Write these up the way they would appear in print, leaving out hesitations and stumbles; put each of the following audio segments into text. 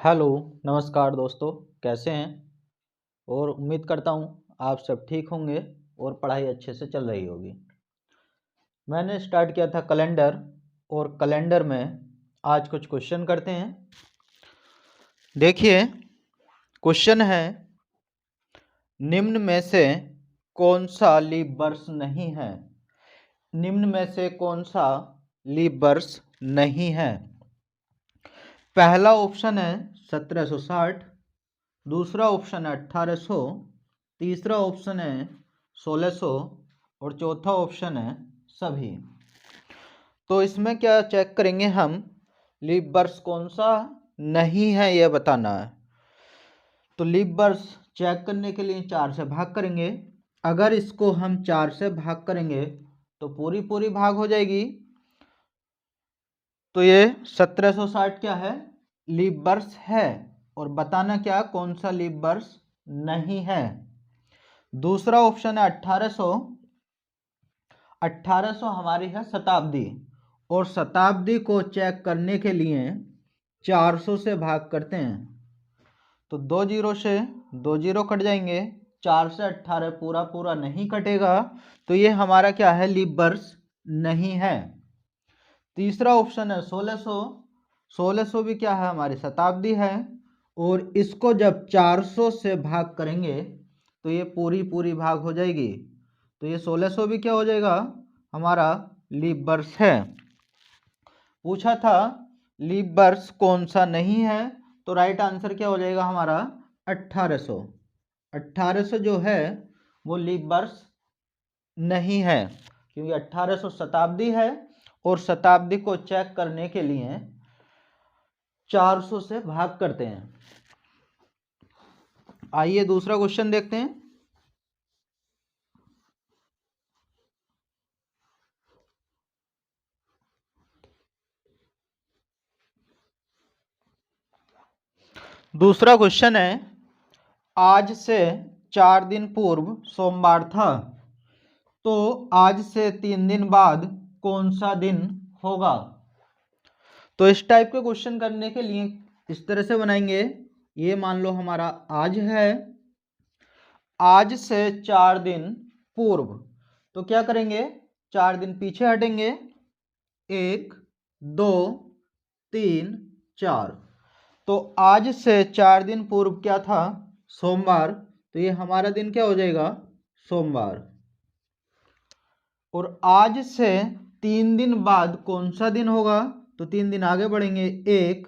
Hello, नमस्कार दोस्तों, कैसे हैं? और उम्मीद करता हूँ आप सब ठीक होंगे और पढ़ाई अच्छे से चल रही होगी। मैंने स्टार्ट किया था कैलेंडर और कैलेंडर में आज कुछ क्वेश्चन करते हैं। देखिए, क्वेश्चन है निम्न में से कौन सा लीप वर्ष नहीं है? निम्न में से कौन सा लीप वर्ष नहीं है? पहला ऑप्शन है 1760, दूसरा ऑप्शन है 1800, तीसरा ऑप्शन है 1600 और चौथा ऑप्शन है सभी। तो इसमें क्या चेक करेंगे हम, लीप वर्ष कौन सा नहीं है यह बताना है। तो लीप वर्ष चेक करने के लिए 4 से भाग करेंगे। अगर इसको हम 4 से भाग करेंगे तो पूरी पूरी भाग हो जाएगी। तो ये 1760 क्या है? लीप वर्ष है। और बताना क्या कौन सा लीप वर्ष नहीं है। दूसरा ऑप्शन है 1800। 1800 हमारी है शताब्दी, और शताब्दी को चेक करने के लिए 400 से भाग करते हैं। तो 2 जीरो से 2 जीरो कट जाएंगे, 4 से 18 पूरा पूरा नहीं कटेगा। तो ये हमारा क्या है? लीप वर्ष नहीं है। तीसरा ऑप्शन है 1600। 1600 भी क्या है? हमारी शताब्दी है। और इसको जब 400 से भाग करेंगे तो ये पूरी पूरी भाग हो जाएगी। तो ये 1600 भी क्या हो जाएगा? हमारा लीप वर्ष है। पूछा था लीप वर्ष कौन सा नहीं है, तो राइट आंसर क्या हो जाएगा हमारा? 1800। 1800 जो है वो लीप वर्ष नहीं है, क्योंकि 1800 शताब्दी है और शताब्दी को चेक करने के लिए 400 से भाग करते हैं। आइए दूसरा क्वेश्चन देखते हैं। दूसरा क्वेश्चन है आज से 4 दिन पूर्व सोमवार था, तो आज से 3 दिन बाद कौन सा दिन होगा? तो इस टाइप के क्वेश्चन करने के लिए इस तरह से बनाएंगे। ये मान लो हमारा आज है, आज से 4 दिन पूर्व, तो क्या करेंगे? 4 दिन पीछे हटेंगे, 1 2 3 4। तो आज से 4 दिन पूर्व क्या था? सोमवार। तो ये हमारा दिन क्या हो जाएगा? सोमवार। और आज से 3 दिन बाद कौन सा दिन होगा? तो 3 दिन आगे बढ़ेंगे, 1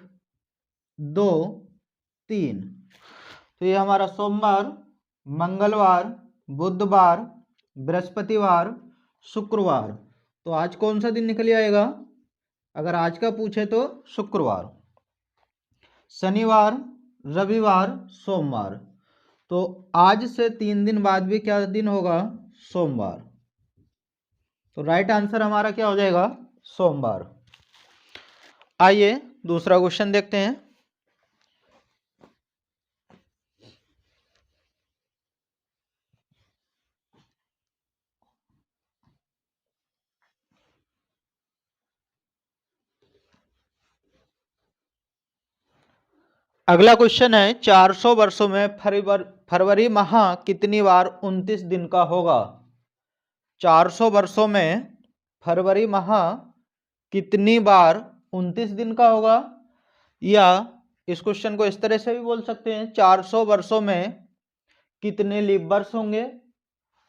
2 3। तो ये हमारा सोमवार, मंगलवार, बुधवार, बृहस्पतिवार, शुक्रवार। तो आज कौन सा दिन निकल आएगा? अगर आज का पूछे तो शुक्रवार, शनिवार, रविवार, सोमवार। तो आज से 3 दिन बाद भी क्या दिन होगा? सोमवार। तो राइट आंसर हमारा क्या हो जाएगा? सोमवार। आइए दूसरा क्वेश्चन देखते हैं। अगला क्वेश्चन है 400 वर्षों में फरवरी माह कितनी बार 29 दिन का होगा? 400 वर्षों में फरवरी माह कितनी बार 29 दिन का होगा? या इस क्वेश्चन को इस तरह से भी बोल सकते हैं, 400 वर्षों में कितने लीप वर्ष होंगे?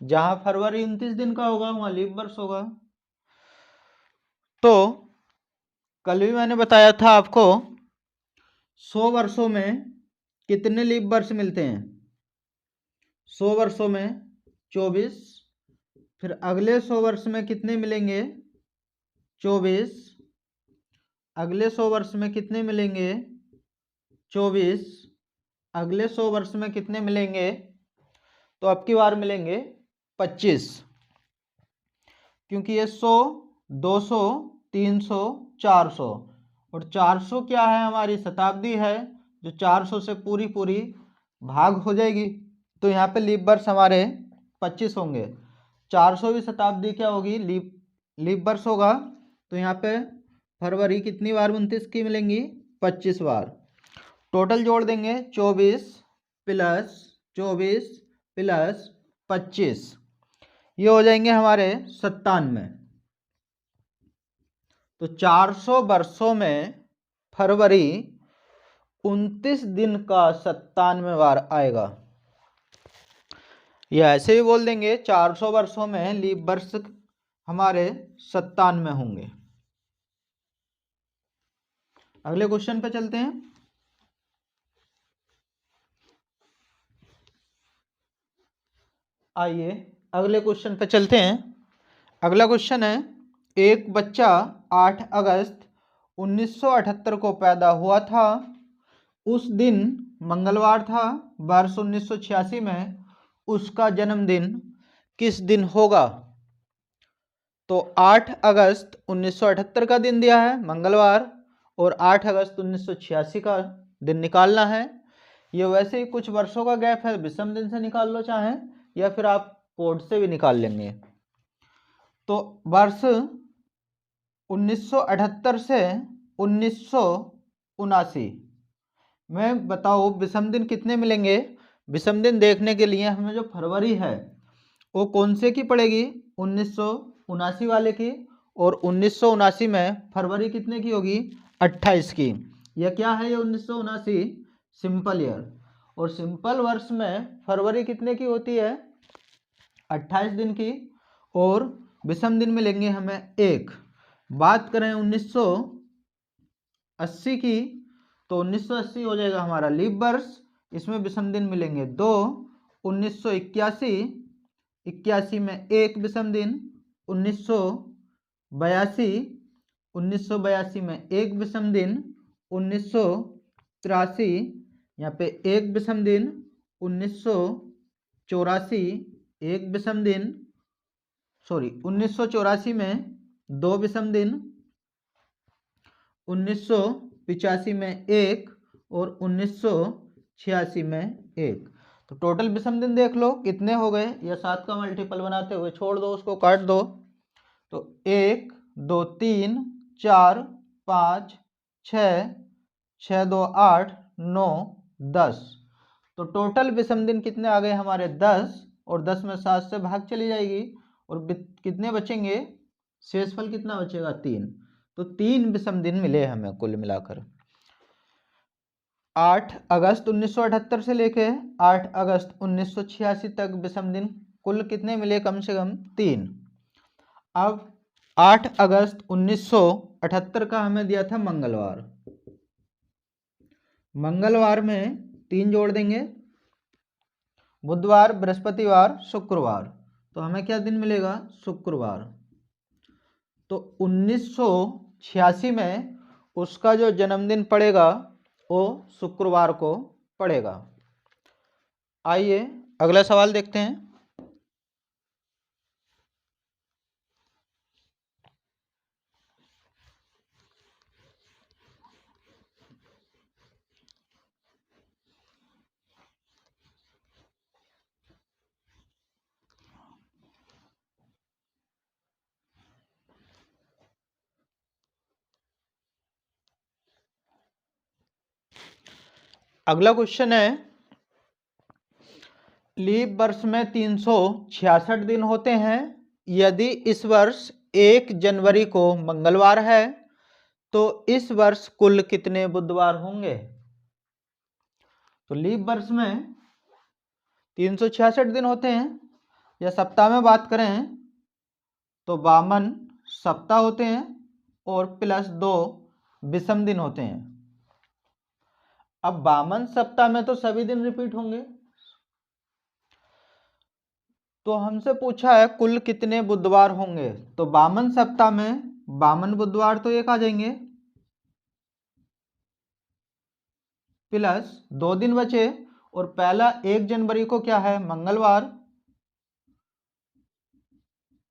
जहां फरवरी 29 दिन का होगा वहां लीप वर्ष होगा। तो कल भी मैंने बताया था आपको 100 वर्षों में कितने लीप वर्ष मिलते हैं? 100 वर्षों में 24। फिर अगले 100 वर्ष में कितने मिलेंगे? 24। अगले 100 वर्ष में कितने मिलेंगे? 24। अगले 100 वर्ष में कितने मिलेंगे? तो अब की बार मिलेंगे 25, क्योंकि ये 100 200 300 400, और 400 क्या है? हमारी शताब्दी है, जो 400 से पूरी पूरी भाग हो जाएगी। तो यहाँ पे लीप वर्ष हमारे 25 होंगे। 400वीं शताब्दी क्या होगी? लीप वर्ष होगा। तो यहाँ पे फरवरी कितनी बार 29 की मिलेंगी? 25 बार। टोटल जोड़ देंगे 24 प्लस 24 प्लस 25, ये हो जाएंगे हमारे 97। तो 400 वर्षों में फरवरी 29 दिन का 97वें बार आएगा। या ऐसे भी बोल देंगे 400 वर्षों में लीप वर्ष हमारे 97 होंगे। अगले क्वेश्चन पे चलते हैं। आइए अगले क्वेश्चन पे चलते हैं। अगला क्वेश्चन है, एक बच्चा 8 अगस्त 1978 को पैदा हुआ था। उस दिन मंगलवार था। वर्ष 1986 में उसका जन्मदिन किस दिन होगा? तो 8 अगस्त 1978 का दिन दिया है मंगलवार, और 8 अगस्त 1986 का दिन निकालना है। ये वैसे ही कुछ वर्षों का गैप है, विषम दिन से निकाल लो चाहे, या फिर आप कोड से भी निकाल लेंगे। तो वर्ष 1978 से 1979 में बताओ विषम दिन कितने मिलेंगे? विषम दिन देखने के लिए हमें जो फरवरी है वो कौन से की पड़ेगी? 1979 वाले की। और 1979 में फरवरी कितने की होगी? 28 की। यह क्या है? ये 1979 सिंपल ईयर, और सिंपल वर्ष में फरवरी कितने की होती है? 28 दिन की। और विषम दिन मिलेंगे हमें एक। बात करें 1980 की, तो 1980 हो जाएगा हमारा लीप वर्ष, इसमें विषम दिन मिलेंगे 2। 1981 में एक विषम दिन। 1982 में एक विषम दिन। 1983 यहाँ पे एक विषम दिन। 1984 एक विषम दिन, 1984 में दो विषम दिन। 1985 में एक, और 1986 में एक। तो टोटल विषम दिन देख लो कितने हो गए। या 7 का मल्टीपल बनाते हुए छोड़ दो, उसको काट दो। तो 1 2 3 4 5 6 6 2 8 9 10। तो टोटल विषम दिन कितने आ गए हमारे? 10। और 10 में 7 से भाग चली जाएगी, और कितने बचेंगे? शेषफल कितना बचेगा? 3। तो 3 विषम दिन मिले हमें कुल मिलाकर। 8 अगस्त 1978 से लेके 8 अगस्त 1986 तक विषम दिन कुल कितने मिले? कम से कम 3। अब 8 अगस्त 1978 का हमें दिया था मंगलवार। मंगलवार में 3 जोड़ देंगे, बुधवार, बृहस्पतिवार, शुक्रवार। तो हमें क्या दिन मिलेगा? शुक्रवार। तो 1986 में उसका जो जन्मदिन पड़ेगा वो शुक्रवार को पड़ेगा। आइए अगला सवाल देखते हैं। अगला क्वेश्चन है, लीप वर्ष में 366 दिन होते हैं। यदि इस वर्ष 1 जनवरी को मंगलवार है तो इस वर्ष कुल कितने बुधवार होंगे? तो लीप वर्ष में 366 दिन होते हैं। या सप्ताह में बात करें तो 52 सप्ताह होते हैं, और प्लस 2 विषम दिन होते हैं। अब 52 सप्ताह में तो सभी दिन रिपीट होंगे। तो हमसे पूछा है कुल कितने बुधवार होंगे। तो 52 सप्ताह में 52 बुधवार तो एक आ जाएंगे, प्लस 2 दिन बचे। और पहला 1 जनवरी को क्या है? मंगलवार।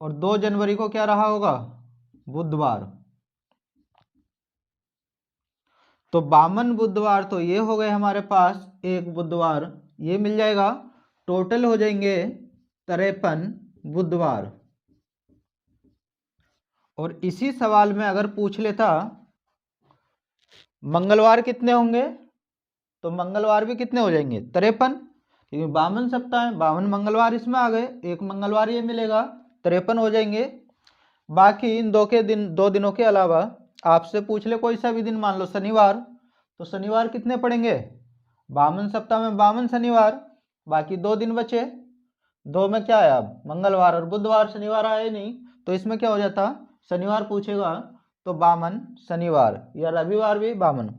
और 2 जनवरी को क्या रहा होगा? बुधवार। तो 52 बुधवार तो ये हो गए हमारे पास, एक बुधवार ये मिल जाएगा। टोटल हो जाएंगे 53 बुधवार। और इसी सवाल में अगर पूछ लेता मंगलवार कितने होंगे, तो मंगलवार भी कितने हो जाएंगे 53, क्योंकि 52 सप्ताह है, 52 मंगलवार इसमें आ गए, एक मंगलवार ये मिलेगा, 53 हो जाएंगे। बाकी इन दो दिनों के अलावा आपसे पूछ ले कोई सा भी दिन, मान लो शनिवार, तो शनिवार कितने पड़ेंगे 52 सप्ताह में 52 शनिवार, बाकी 2 दिन बचे, 2 में क्या है अब मंगलवार और बुधवार, शनिवार आए नहीं, तो इसमें क्या हो जाता, शनिवार पूछेगा तो 52 शनिवार, या रविवार भी 52,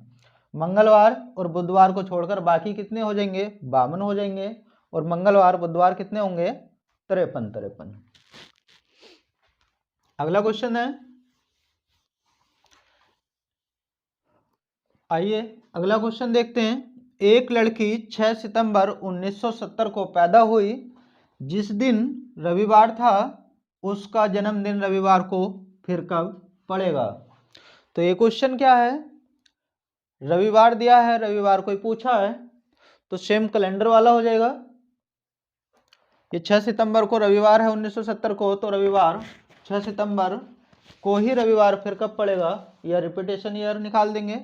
मंगलवार और बुधवार को छोड़कर बाकी कितने हो जाएंगे 52 हो जाएंगे, और मंगलवार बुधवार कितने होंगे 53। अगला क्वेश्चन है, आइए अगला क्वेश्चन देखते हैं। एक लड़की 6 सितंबर 1970 को पैदा हुई, जिस दिन रविवार था उसका जन्मदिन रविवार को फिर कब पड़ेगा। तो ये क्वेश्चन क्या है, रविवार दिया है, रविवार कोई पूछा है, तो सेम कैलेंडर वाला हो जाएगा। ये 6 सितंबर को रविवार है 1970 को, तो रविवार 6 सितंबर को ही रविवार फिर कब पड़ेगा, या रिपीटेशन ईयर निकाल देंगे।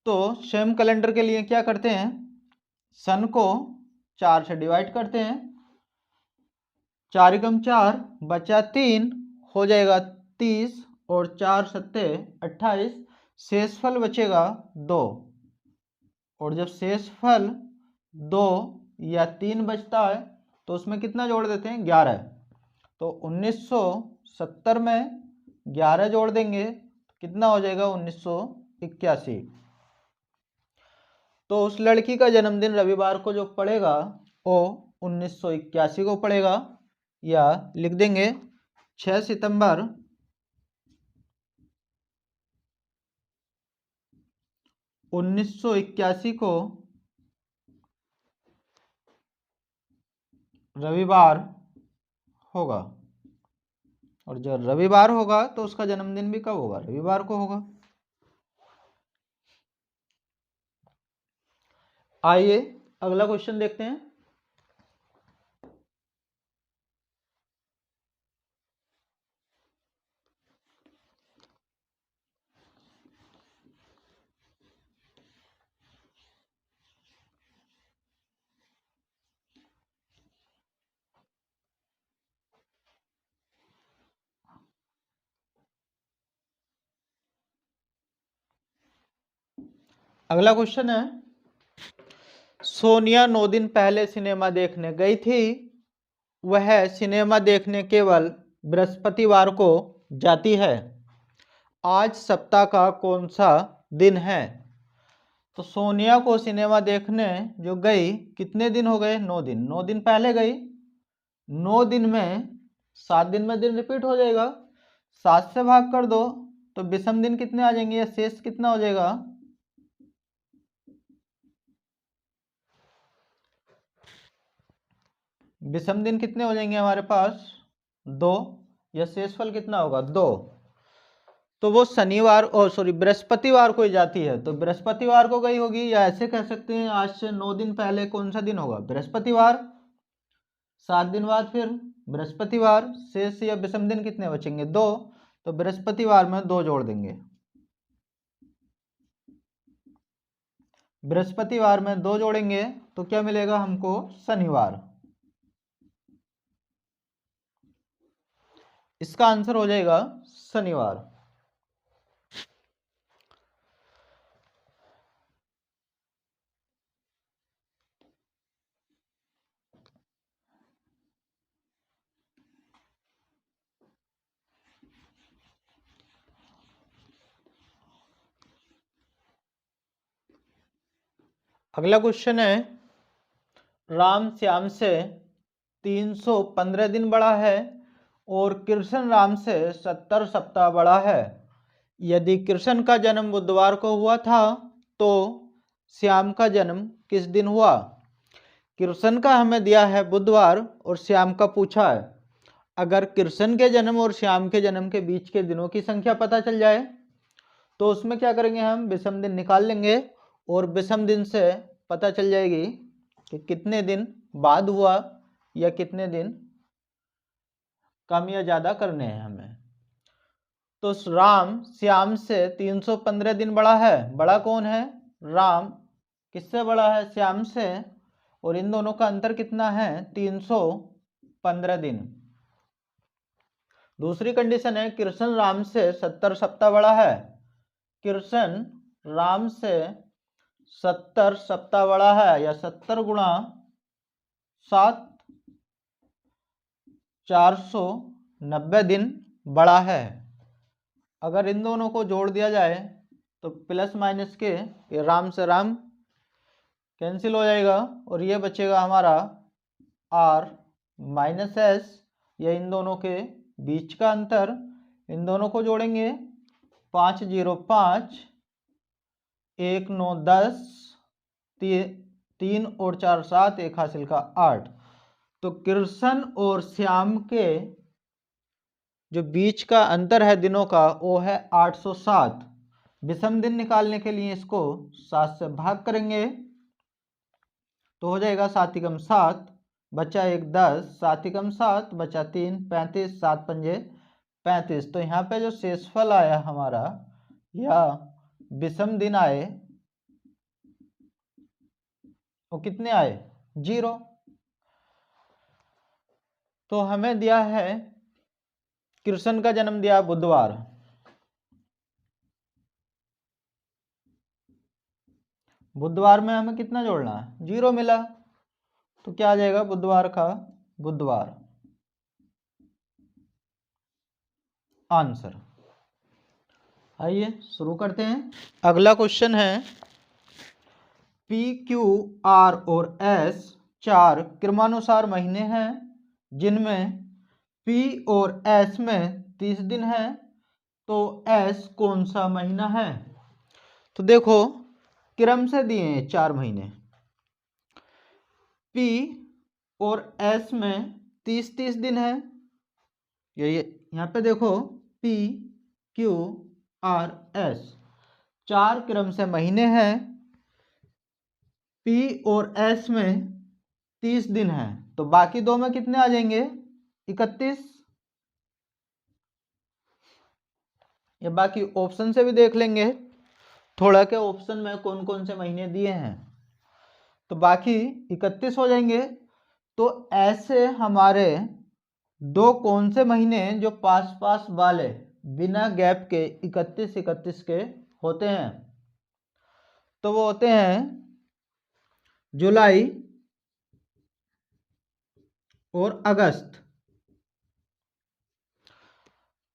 तो सेम कैलेंडर के लिए क्या करते हैं, सन को 4 से डिवाइड करते हैं, 4 एकम 4 बचा 3 हो जाएगा 30, और 4 सत्ते 28, शेषफल बचेगा 2, और जब शेषफल 2 या 3 बचता है तो उसमें कितना जोड़ देते हैं 11, तो 1970 में 11 जोड़ देंगे कितना हो जाएगा 1981। तो उस लड़की का जन्मदिन रविवार को जो पड़ेगा वो 1981 को पड़ेगा, या लिख देंगे 6 सितंबर 1981 को रविवार होगा, और जब रविवार होगा तो उसका जन्मदिन भी कब होगा रविवार को होगा। आइए अगला क्वेश्चन देखते हैं। अगला क्वेश्चन है, सोनिया 9 दिन पहले सिनेमा देखने गई थी, वह सिनेमा देखने केवल बृहस्पतिवार को जाती है, आज सप्ताह का कौन सा दिन है। तो सोनिया को सिनेमा देखने जो गई कितने दिन हो गए 9 दिन, 9 दिन पहले गई, 9 दिन में 7 दिन में दिन रिपीट हो जाएगा, 7 से भाग कर दो तो विषम दिन कितने आ जाएंगे, या शेष कितना हो जाएगा, विषम दिन कितने हो जाएंगे हमारे पास 2, या शेषफल कितना होगा 2। तो वो शनिवार और बृहस्पतिवार को ही जाती है, तो बृहस्पतिवार को गई होगी, या ऐसे कह सकते हैं आज से 9 दिन पहले कौन सा दिन होगा बृहस्पतिवार, 7 दिन बाद फिर बृहस्पतिवार, शेष या विषम दिन कितने बचेंगे 2, तो बृहस्पतिवार में 2 जोड़ देंगे, बृहस्पतिवार में 2 जोड़ेंगे तो क्या मिलेगा हमको शनिवार। इसका आंसर हो जाएगा शनिवार। अगला क्वेश्चन है, राम श्याम से 315 दिन बड़ा है और कृष्ण राम से 70 सप्ताह बड़ा है, यदि कृष्ण का जन्म बुधवार को हुआ था तो श्याम का जन्म किस दिन हुआ। कृष्ण का हमें दिया है बुधवार और श्याम का पूछा है, अगर कृष्ण के जन्म और श्याम के जन्म के बीच के दिनों की संख्या पता चल जाए तो उसमें क्या करेंगे, हम विषम दिन निकाल लेंगे, और विषम दिन से पता चल जाएगी कि कितने दिन बाद हुआ या कितने दिन कम या ज़्यादा करने हैं हमें। तो राम श्याम से 315 दिन बड़ा है, बड़ा कौन है राम, किससे बड़ा है? श्याम से। और इन दोनों का अंतर कितना है? 315 दिन। दूसरी कंडीशन है कृष्ण राम से 70 सप्ताह बड़ा है। कृष्ण राम से 70 सप्ताह बड़ा है, या 70 गुणा 7 490 दिन बड़ा है। अगर इन दोनों को जोड़ दिया जाए तो प्लस माइनस के ये राम से राम कैंसिल हो जाएगा और ये बचेगा हमारा r माइनस एस, या इन दोनों के बीच का अंतर। इन दोनों को जोड़ेंगे 5 0 5 1 9 10 3 और 4 7 1 हासिल का 8। तो कृष्ण और श्याम के जो बीच का अंतर है दिनों का वो है 807। विषम दिन निकालने के लिए इसको 7 से भाग करेंगे तो हो जाएगा 7 एकम 7 बचा 1 10, 7 एकम 7 बचा 3 35, 7 पंजे 35। तो यहाँ पे जो शेषफल आया हमारा या विषम दिन आए वो कितने आए? 0। तो हमें दिया है कृष्ण का जन्म दिया बुधवार। बुधवार में हमें कितना जोड़ना है? 0 मिला। तो क्या आ जाएगा बुधवार का? बुधवार आंसर। आइए शुरू करते हैं। अगला क्वेश्चन है पी क्यू आर और एस 4 क्रमानुसार महीने हैं जिनमें पी और एस में 30 दिन है, तो एस कौन सा महीना है? तो देखो क्रम से दिए हैं 4 महीने। पी और एस में 30 दिन है। ये यहाँ पे देखो पी क्यू आर एस 4 क्रम से महीने हैं। पी और एस में 30 दिन है, तो बाकी दो में कितने आ जाएंगे? 31। या बाकी ऑप्शन से भी देख लेंगे थोड़ा के ऑप्शन में कौन कौन से महीने दिए हैं, तो बाकी 31 हो जाएंगे। तो ऐसे हमारे दो कौन से महीने जो पास पास वाले बिना गैप के 31 के होते हैं, तो वो होते हैं जुलाई और अगस्त।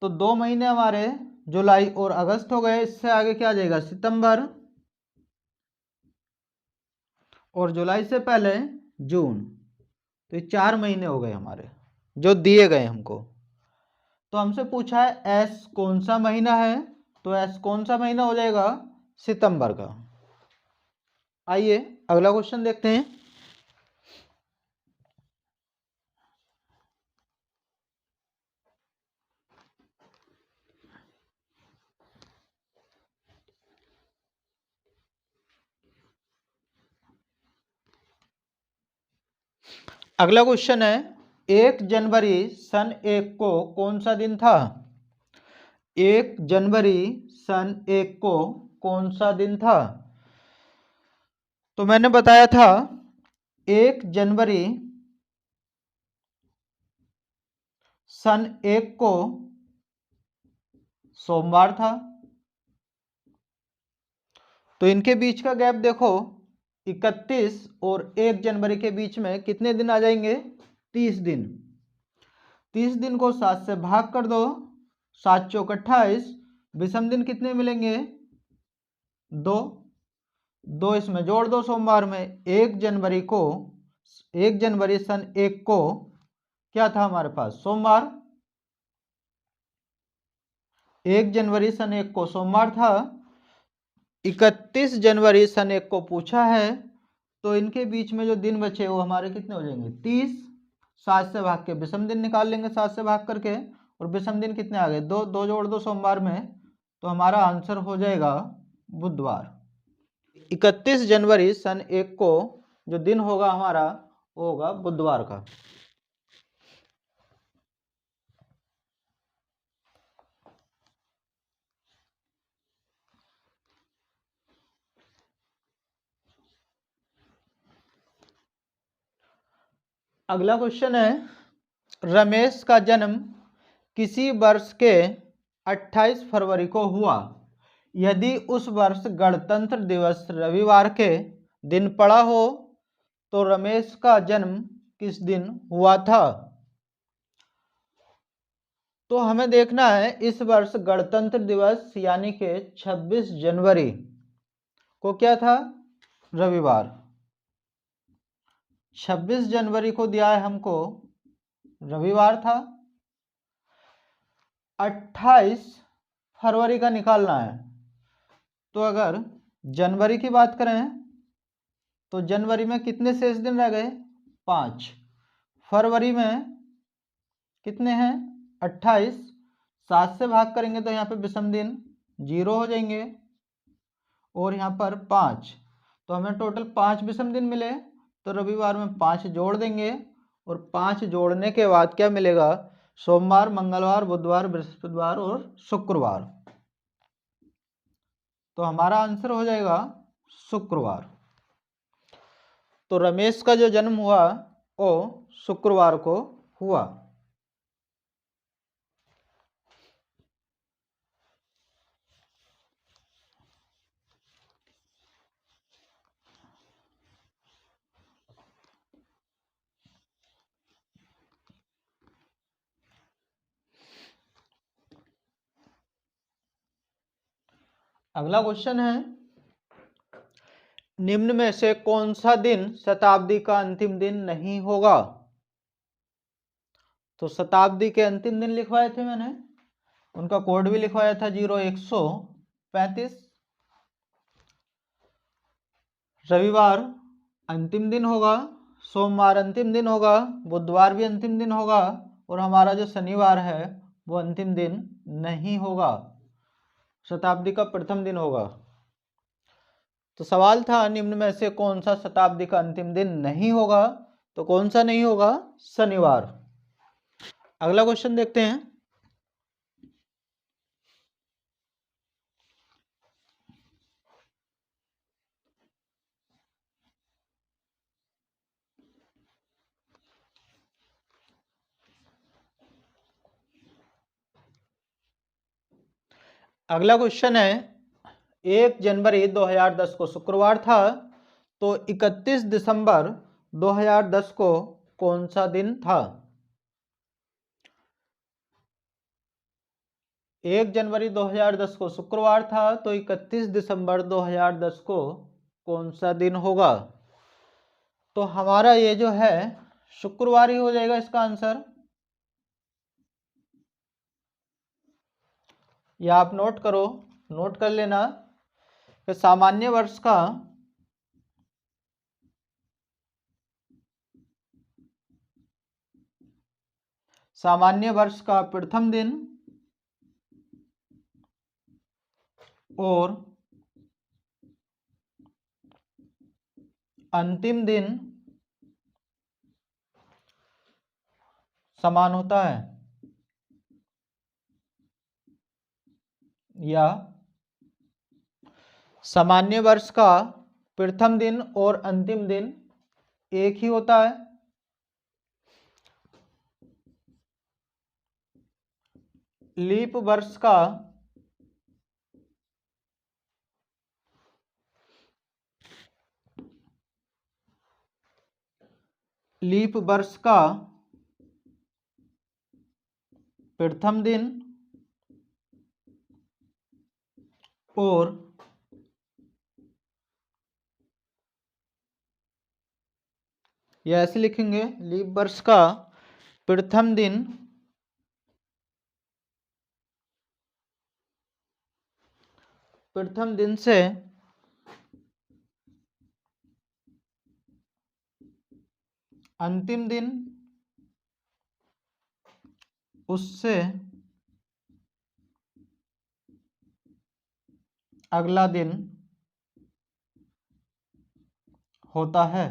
तो 2 महीने हमारे जुलाई और अगस्त हो गए। इससे आगे क्या आ जाएगा? सितंबर, और जुलाई से पहले जून। तो ये 4 महीने हो गए हमारे जो दिए गए हमको। तो हमसे पूछा है एस कौन सा महीना है, तो एस कौन सा महीना हो जाएगा? सितंबर का। आइए अगला क्वेश्चन देखते हैं। अगला क्वेश्चन है 1 जनवरी सन 1 को कौन सा दिन था? 1 जनवरी सन 1 को कौन सा दिन था? तो मैंने बताया था 1 जनवरी सन 1 को सोमवार था। तो इनके बीच का गैप देखो 31 और 1 जनवरी के बीच में कितने दिन आ जाएंगे? 30 दिन। 30 दिन को 7 से भाग कर दो, 7 चौक 28। विषम दिन कितने मिलेंगे? 2। 2 इसमें जोड़ दो सोमवार में। 1 जनवरी को 1 जनवरी सन 1 को क्या था हमारे पास? सोमवार। 1 जनवरी सन 1 को सोमवार था। 31 जनवरी सन 1 को पूछा है, तो इनके बीच में जो दिन बचे वो हमारे कितने हो जाएंगे? 30। 7 से भाग के विषम दिन निकाल लेंगे 7 से भाग करके, और विषम दिन कितने आ गए? 2। 2 जोड़ दो सोमवार में, तो हमारा आंसर हो जाएगा बुधवार। 31 जनवरी सन 1 को जो दिन होगा हमारा वो होगा बुधवार का। अगला क्वेश्चन है, रमेश का जन्म किसी वर्ष के 28 फरवरी को हुआ। यदि उस वर्ष गणतंत्र दिवस रविवार के दिन पड़ा हो तो रमेश का जन्म किस दिन हुआ था। तो हमें देखना है इस वर्ष गणतंत्र दिवस यानी कि 26 जनवरी को क्या था, रविवार। 26 जनवरी को दिया है हमको, रविवार था। 28 फरवरी का निकालना है। तो अगर जनवरी की बात करें तो जनवरी में कितने शेष दिन रह गए, 5। फरवरी में कितने हैं, 28। 7 से भाग करेंगे तो यहाँ पे विषम दिन 0 हो जाएंगे और यहाँ पर 5। तो हमें टोटल 5 विषम दिन मिले। तो रविवार में 5 जोड़ देंगे और 5 जोड़ने के बाद क्या मिलेगा, सोमवार, मंगलवार, बुधवार, बृहस्पतिवार और शुक्रवार। तो हमारा आंसर हो जाएगा शुक्रवार। तो रमेश का जो जन्म हुआ वो शुक्रवार को हुआ। अगला क्वेश्चन है, निम्न में से कौन सा दिन शताब्दी का अंतिम दिन नहीं होगा। तो शताब्दी के अंतिम दिन लिखवाए थे मैंने, उनका कोड भी लिखवाया था 0135। रविवार अंतिम दिन होगा, सोमवार अंतिम दिन होगा, बुधवार भी अंतिम दिन होगा और हमारा जो शनिवार है वो अंतिम दिन नहीं होगा, शताब्दी का प्रथम दिन होगा। तो सवाल था निम्न में से कौन सा शताब्दी का अंतिम दिन नहीं होगा। तो कौन सा नहीं होगा, शनिवार। अगला क्वेश्चन देखते हैं, अगला क्वेश्चन है, 1 जनवरी 2010 को शुक्रवार था तो 31 दिसंबर 2010 को कौन सा दिन था। 1 जनवरी 2010 को शुक्रवार था तो 31 दिसंबर 2010 को कौन सा दिन होगा। तो हमारा ये जो है शुक्रवार ही हो जाएगा इसका आंसर। या आप नोट करो, नोट कर लेना कि सामान्य वर्ष का प्रथम दिन और अंतिम दिन समान होता है, या सामान्य वर्ष का प्रथम दिन और अंतिम दिन एक ही होता है। लीप वर्ष का प्रथम दिन और या ऐसे लिखेंगे, लीप वर्ष का प्रथम दिन से अंतिम दिन उससे अगला दिन होता है।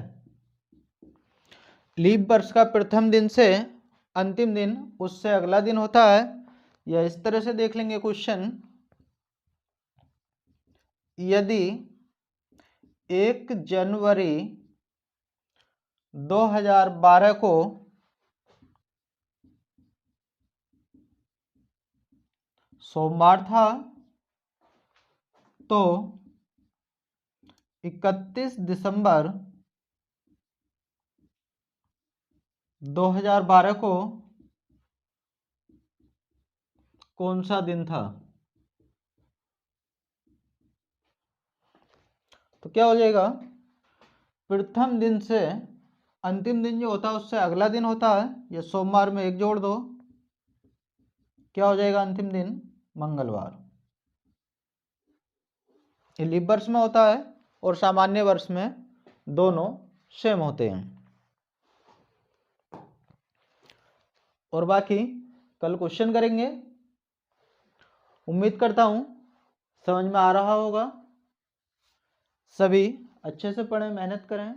लीप वर्ष का प्रथम दिन से अंतिम दिन उससे अगला दिन होता है। या इस तरह से देख लेंगे क्वेश्चन, यदि 1 जनवरी 2012 को सोमवार था तो 31 दिसंबर 2012 को कौन सा दिन था? तो क्या हो जाएगा, प्रथम दिन से अंतिम दिन जो होता है उससे अगला दिन होता है, ये सोमवार में एक जोड़ दो, क्या हो जाएगा अंतिम दिन? मंगलवार। ये लीप वर्ष में होता है और सामान्य वर्ष में दोनों सेम होते हैं। और बाकी कल क्वेश्चन करेंगे। उम्मीद करता हूँ समझ में आ रहा होगा। सभी अच्छे से पढ़ें, मेहनत करें।